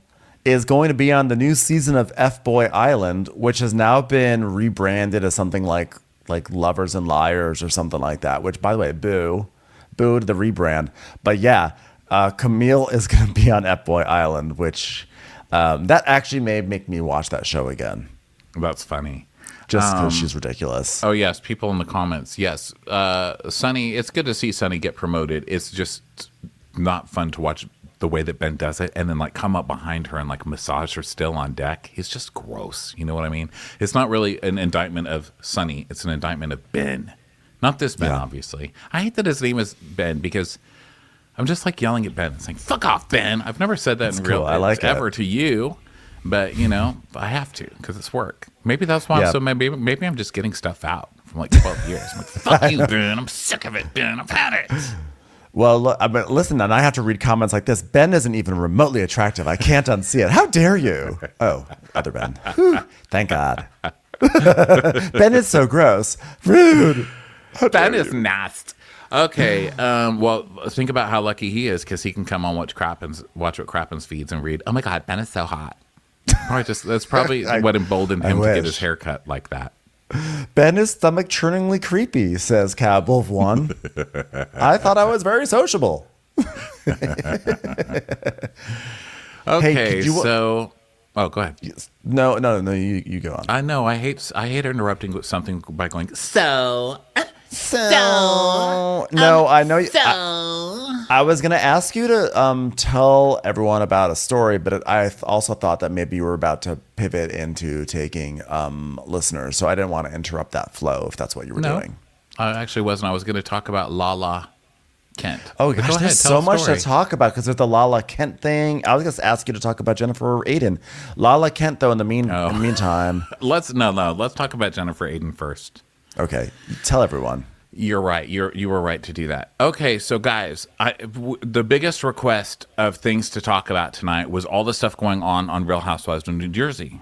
is going to be on the new season of F-Boy Island, which has now been rebranded as something like Lovers and Liars or something like that, which, by the way, boo to the rebrand. But yeah, Camille is going to be on F-Boy Island, which that actually may make me watch that show again. That's funny. Just because she's ridiculous. Oh, yes. People in the comments. Yes. Sunny, it's good to see Sunny get promoted. It's just not fun to watch the way that Ben does it and then like come up behind her and like massage her still on deck. It's just gross. You know what I mean? It's not really an indictment of Sunny. It's an indictment of Ben. Not this Ben, obviously. I hate that his name is Ben because I'm just like yelling at Ben. It's like, fuck off, Ben. I've never said that in real life ever to you. But, you know, I have to because it's work. Maybe that's why maybe I'm just getting stuff out from like 12 years. I'm like, fuck you, Ben. I'm sick of it, Ben. I've had it. Well, look, listen, and I have to read comments like this. Ben isn't even remotely attractive. I can't unsee it. How dare you? Oh, other Ben. Whew, thank God. Ben is so gross. Rude. Ben is nasty. Okay, well, think about how lucky he is because he can come on watch what Crappens feeds and read, oh my God, Ben is so hot. That's probably what emboldened him to get his hair cut like that. Ben is stomach churningly creepy, says Cab Wolf 1. I thought I was very sociable. Okay, so go ahead. No, you go on. I know. I hate interrupting with something by going no, I know. I was going to ask you to tell everyone about a story, but I also thought that maybe you were about to pivot into taking listeners, so I didn't want to interrupt that flow if that's what you were doing. I actually wasn't. I was going to talk about Lala Kent. Oh, gosh, there's so much to talk about because there's the Lala Kent thing. I was going to ask you to talk about Jennifer Aiden. Lala Kent, though, in the meantime. Let's talk about Jennifer Aiden first. Okay, tell everyone. You're right. You were right to do that. Okay, so guys, the biggest request of things to talk about tonight was all the stuff going on Real Housewives of New Jersey.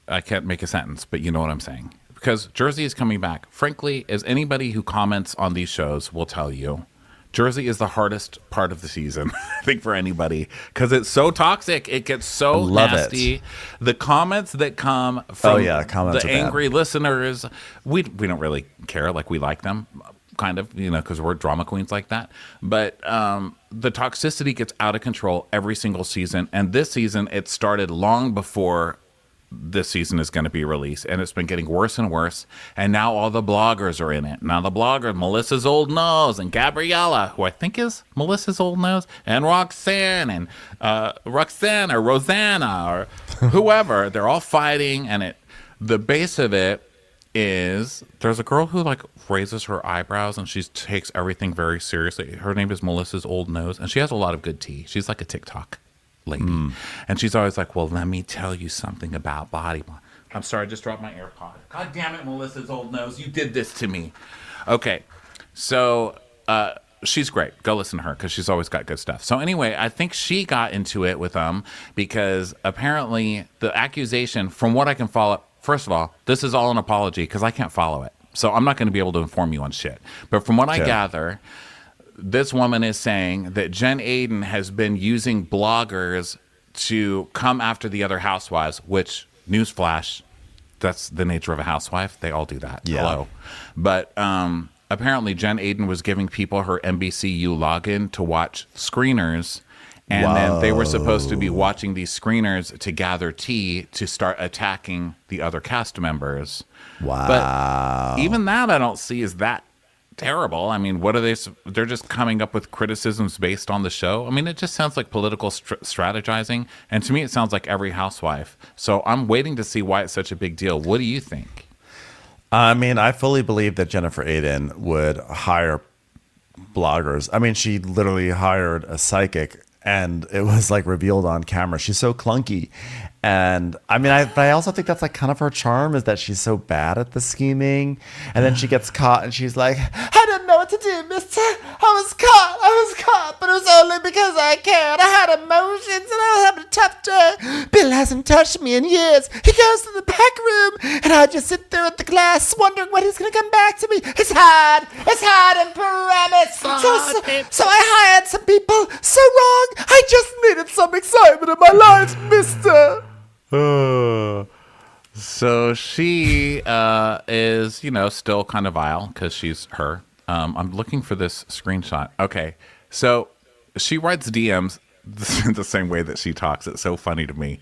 I can't make a sentence, but you know what I'm saying. Because Jersey is coming back. Frankly, as anybody who comments on these shows will tell you, Jersey is the hardest part of the season, I think, for anybody, because it's so toxic. It gets so nasty. The comments that come from the angry listeners, we don't really care. Like, we like them, kind of, because we're drama queens like that. But the toxicity gets out of control every single season. And this season, it started long before this season is going to be released, and it's been getting worse and worse, and now all the bloggers are in it. Now the bloggers, Melissa's Old Nose and Gabriella, who I think is Melissa's Old Nose, and Roxanne and Roxanne or Rosanna or whoever, they're all fighting, and the base of it is there's a girl who like raises her eyebrows and she takes everything very seriously. Her name is Melissa's Old Nose, and she has a lot of good tea. She's like a TikTok lady. And she's always like, well, let me tell you something about body. I'm sorry, I just dropped my AirPod. God damn it, Melissa's Old Nose. You did this to me. Okay. So she's great. Go listen to her because she's always got good stuff. So anyway, I think she got into it with them because apparently the accusation, from what I can follow, first of all, this is all an apology because I can't follow it. So I'm not going to be able to inform you on shit. But from what I gather, this woman is saying that Jen Aydin has been using bloggers to come after the other housewives, which, newsflash, that's the nature of a housewife. They all do that. Yeah. Hello. But apparently Jen Aydin was giving people her NBCU login to watch screeners. And then they were supposed to be watching these screeners to gather tea to start attacking the other cast members. Wow. But even that I don't see is that terrible. I mean, what are they? They're just coming up with criticisms based on the show. I mean, it just sounds like political strategizing. And to me, it sounds like every housewife. So I'm waiting to see why it's such a big deal. What do you think? I mean, I fully believe that Jennifer Aydin would hire bloggers. I mean, she literally hired a psychic, and it was like revealed on camera. She's so clunky. And I mean, but I also think that's like kind of her charm, is that she's so bad at the scheming. And then she gets caught and she's like, I didn't know what to do, mister. I was caught, but it was only because I cared. I had emotions and I was having a tough day. Bill hasn't touched me in years. He goes to the back room and I just sit there at the glass wondering when he's going to come back to me. It's hard and premise. So I hired some people. So wrong. I just needed some excitement in my life, mister. So she is, still kind of vile because she's her. I'm looking for this screenshot. Okay, so she writes DMs the same way that she talks. It's so funny to me.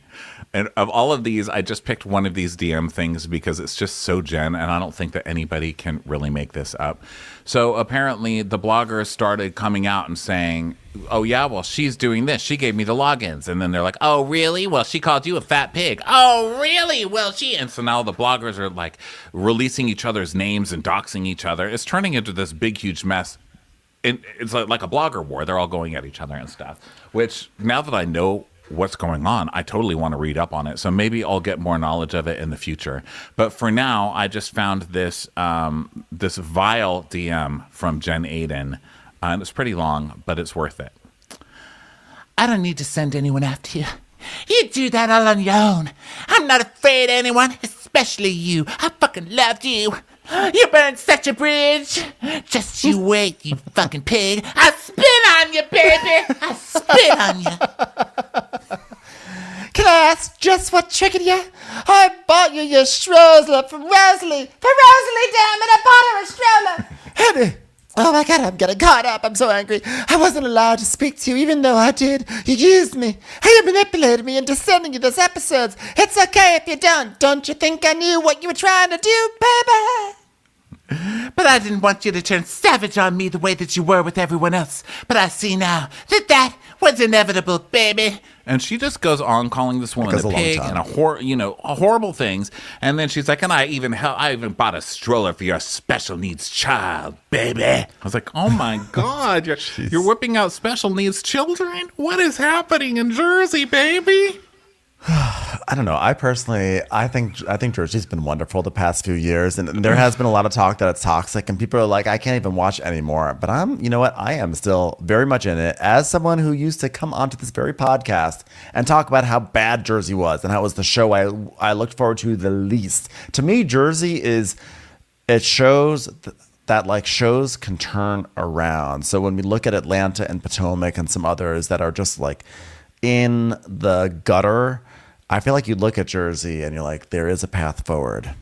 And of all of these, I just picked one of these DM things because it's just so Jen, and I don't think that anybody can really make this up. So apparently the bloggers started coming out and saying, oh yeah, well, she's doing this. She gave me the logins. And then they're like, oh, really? Well, she called you a fat pig. Oh, really? Well, and so now the bloggers are like releasing each other's names and doxing each other. It's turning into this big, huge mess. And it's like a blogger war. They're all going at each other and stuff, which now that I know what's going on, I totally want to read up on it. So maybe I'll get more knowledge of it in the future. But for now, I just found this this vile DM from Jen Aydin. And it's pretty long, but it's worth it. I don't need to send anyone after you. You do that all on your own. I'm not afraid of anyone, especially you. I fucking loved you. You burned such a bridge. Just you wait, you fucking pig. I spit on you, baby. I spit on you. Can I ask just what triggered you? I bought you your stroller from Rosalie. For Rosalie, damn it, I bought her a stroller. Honey. Oh my God, I'm getting caught up. I'm so angry. I wasn't allowed to speak to you, even though I did. You used me. You manipulated me into sending you those episodes. It's okay if you don't. Don't you think I knew what you were trying to do, baby? But I didn't want you to turn savage on me the way that you were with everyone else. But I see now that was inevitable, baby. And she just goes on calling this woman a pig and horrible things. And then she's like, and I even bought a stroller for your special needs child, baby. I was like, oh my God, you're whipping out special needs children? What is happening in Jersey, baby? I don't know. I think Jersey's been wonderful the past few years, and there has been a lot of talk that it's toxic, and people are like, I can't even watch it anymore. But I am still very much in it as someone who used to come onto this very podcast and talk about how bad Jersey was and how it was the show I looked forward to the least. To me, Jersey shows that like shows can turn around. So when we look at Atlanta and Potomac and some others that are just like in the gutter, I feel like you look at Jersey and you're like, there is a path forward.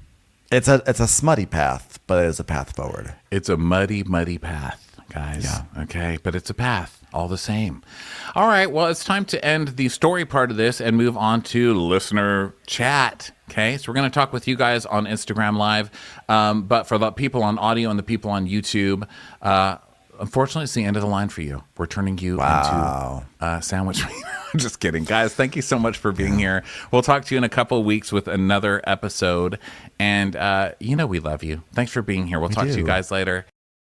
It's a smutty path, but it is a path forward. It's a muddy, muddy path, guys. Yeah. Okay, but it's a path all the same. All right, well, it's time to end the story part of this and move on to listener chat. Okay, so we're going to talk with you guys on Instagram Live, but for the people on audio and the people on YouTube, unfortunately, it's the end of the line for you. We're turning you into sandwich meat. Just kidding. Guys, thank you so much for being here. We'll talk to you in a couple of weeks with another episode. And, we love you. Thanks for being here. We'll talk to you guys later.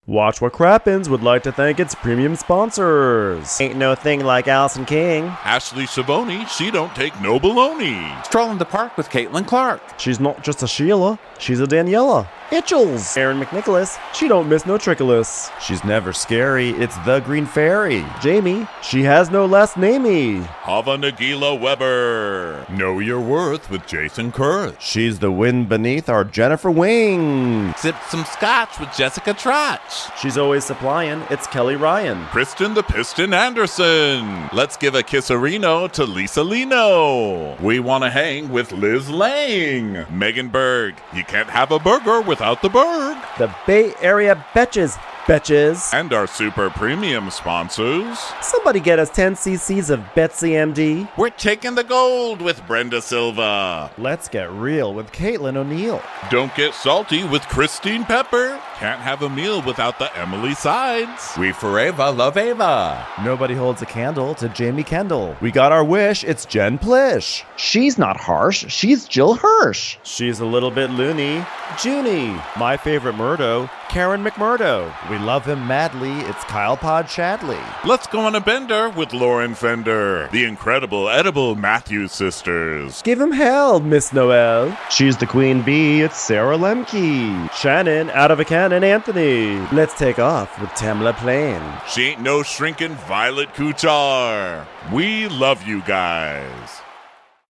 Watch What Crappens would like to thank its premium sponsors. Ain't no thing like Allison King. Ashley Savoni, she don't take no baloney. Stroll in the park with Caitlin Clark. She's not just a Sheila, She's a Daniela. Itchels. Erin McNicholas. She don't miss no trickolas. She's never scary. It's the Green Fairy. Jamie. She has no last namey. Hava Nagila Weber. Know your worth with Jason Kurth. She's the wind beneath our Jennifer Wing. Sip some scotch with Jessica Trotch. She's always supplying. It's Kelly Ryan. Kristen the Piston Anderson. Let's give a kisserino to Lisa Lino. We want to hang with Liz Lang. Megan Berg. You can't have a burger without the Berg. The Bay Area Betches. Betches. And our super premium sponsors. Somebody get us 10 cc's of Betsy MD. We're taking the gold with Brenda Silva. Let's get real with Caitlin O'Neill. Don't get salty with Christine Pepper. Can't have a meal without the Emily Sides. We forever love Ava. Nobody holds a candle to Jamie Kendall. We got our wish. It's Jen Plish. She's not harsh. She's Jill Hirsch. She's a little bit loony. Junie. My favorite Murdo, Karen McMurdo. We love him madly. It's Kyle Pod Shadley. Let's go on a bender with Lauren Fender. The incredible edible Matthews sisters. Give him hell, Miss Noel. She's the queen bee. It's Sarah Lemke. Shannon, out of a cannon, Anthony. Let's take off with Tamla Plain. She ain't no shrinking Violet Kuchar. We love you guys.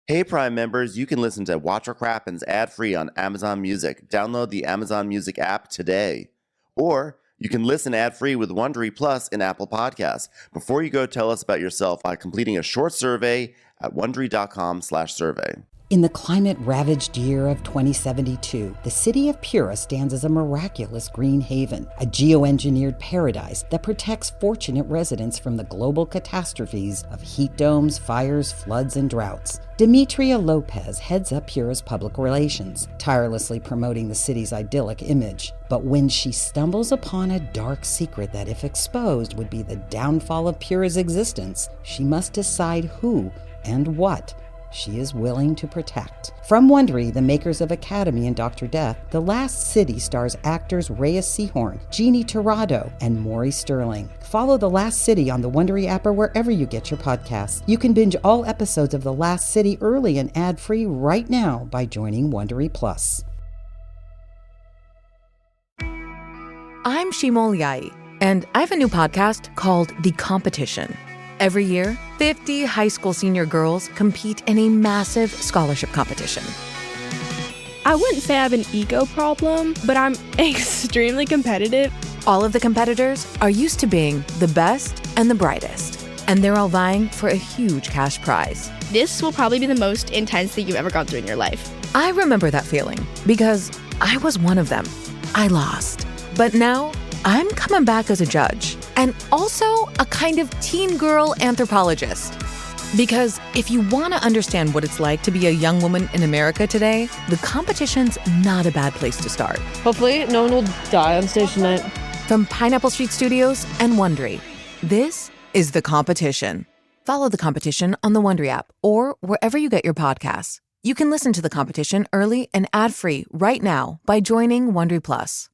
Hey Prime members, you can listen to Watch What Crappens ad-free on Amazon Music. Download the Amazon Music app today. Or you can listen ad-free with Wondery Plus in Apple Podcasts. Before you go, tell us about yourself by completing a short survey at Wondery.com/survey. In the climate-ravaged year of 2072, the city of Pura stands as a miraculous green haven, a geoengineered paradise that protects fortunate residents from the global catastrophes of heat domes, fires, floods, and droughts. Demetria Lopez heads up Pura's public relations, tirelessly promoting the city's idyllic image. But when she stumbles upon a dark secret that, if exposed, would be the downfall of Pura's existence, she must decide who and what she is willing to protect. From Wondery, the makers of Academy and Dr. Death, The Last City stars actors Reyes Sehorn, Jeannie Torrado, and Maury Sterling. Follow The Last City on the Wondery app or wherever you get your podcasts. You can binge all episodes of The Last City early and ad-free right now by joining Wondery Plus. I'm Shimol Yai, and I have a new podcast called The Competition. Every year, 50 high school senior girls compete in a massive scholarship competition. I wouldn't say I have an ego problem, but I'm extremely competitive. All of the competitors are used to being the best and the brightest, and they're all vying for a huge cash prize. This will probably be the most intense thing you've ever gone through in your life. I remember that feeling because I was one of them. I lost. But now, I'm coming back as a judge and also a kind of teen girl anthropologist. Because if you want to understand what it's like to be a young woman in America today, the competition's not a bad place to start. Hopefully, no one will die on stage tonight. From Pineapple Street Studios and Wondery, this is The Competition. Follow The Competition on the Wondery app or wherever you get your podcasts. You can listen to The Competition early and ad-free right now by joining Wondery Plus.